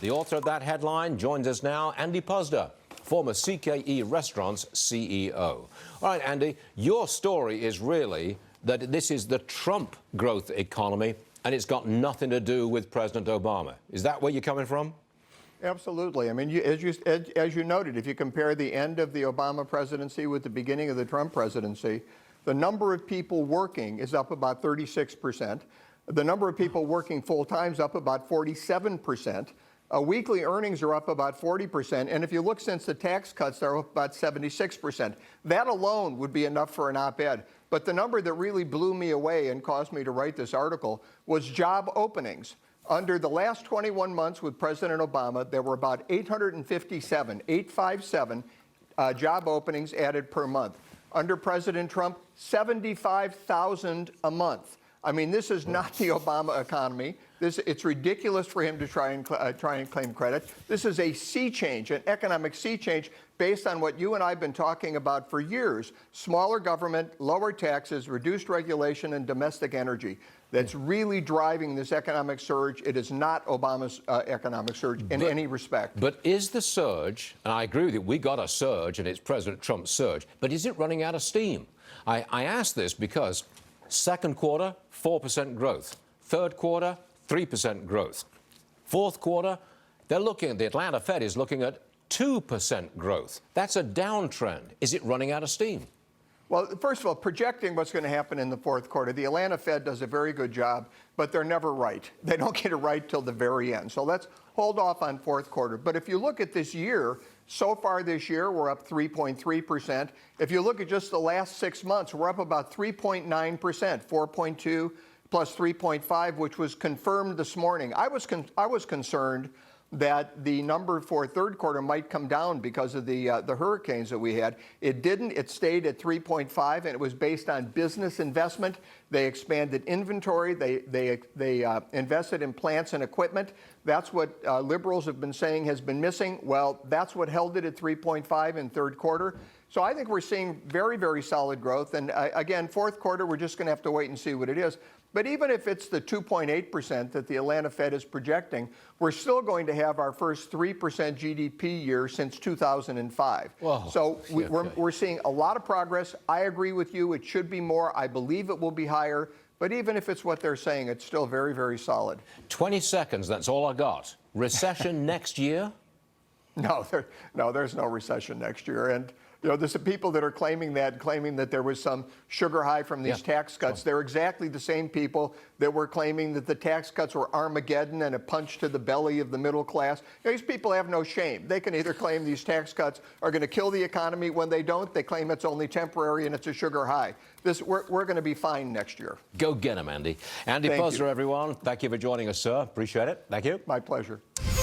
The author of that headline joins us now, Andy Puzder, former CKE Restaurants CEO. All right, Andy, your story is really that this is the Trump growth economy and it's got nothing to do with President Obama. Is that where you're coming from? Absolutely. I mean, as you noted, if you compare the end of the Obama presidency with the beginning of the Trump presidency, the number of people working is up about 36%. The number of people working full-time is up about 47%. Weekly earnings are up about 40%. And if you look since the tax cuts, they're up about 76%. That alone would be enough for an op-ed. But the number that really blew me away and caused me to write this article was job openings. Under the last 21 months with President Obama, there were about 857 job openings added per month. Under President Trump, 75,000 a month. I mean, this is not the Obama economy. It's ridiculous for him to try and claim credit. This is a sea change, an economic sea change, based on what you and I have been talking about for years: smaller government, lower taxes, reduced regulation, and domestic energy. That's really driving this economic surge. It is not Obama's economic surge in any respect. But is the surge, and I agree with you, we got a surge, and it's President Trump's surge, but is it running out of steam? I ask this because second quarter, 4% growth. Third quarter, 3% growth. Fourth quarter, the Atlanta Fed is looking at 2% growth. That's a downtrend. Is it running out of steam? Well, first of all, projecting what's going to happen in the fourth quarter, the Atlanta Fed does a very good job, but they're never right. They don't get it right till the very end. So let's hold off on fourth quarter. But if you look at this year, so far this year, we're up 3.3%. If you look at just the last 6 months, we're up about 3.9%, 4.2 plus 3.5, which was confirmed this morning. I was concerned that the number for third quarter might come down because of the hurricanes that we had. It didn't. It stayed at 3.5, and it was based on business investment. They expanded inventory. They invested in plants and equipment. That's what liberals have been saying has been missing. Well, that's what held it at 3.5 in third quarter. So I think we're seeing very, very solid growth. And again, fourth quarter, we're just going to have to wait and see what it is. But even if it's the 2.8% that the Atlanta Fed is projecting, we're still going to have our first 3% GDP year since 2005. Whoa. So we're seeing a lot of progress. I agree with you. It should be more. I believe it will be higher. But even if it's what they're saying, it's still very, very solid. 20 seconds. That's all I got. Recession next year? No, there's no recession next year. And you know, there's some people that are claiming that there was some sugar high from these tax cuts. They're exactly the same people that were claiming that the tax cuts were Armageddon and a punch to the belly of the middle class. You know, these people have no shame. They can either claim these tax cuts are going to kill the economy. When they don't, they claim it's only temporary and it's a sugar high. We're going to be fine next year. Go get them, Andy. Andy Puzder, everyone. Thank you for joining us, sir. Appreciate it. Thank you. My pleasure.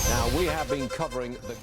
Now, we have been covering the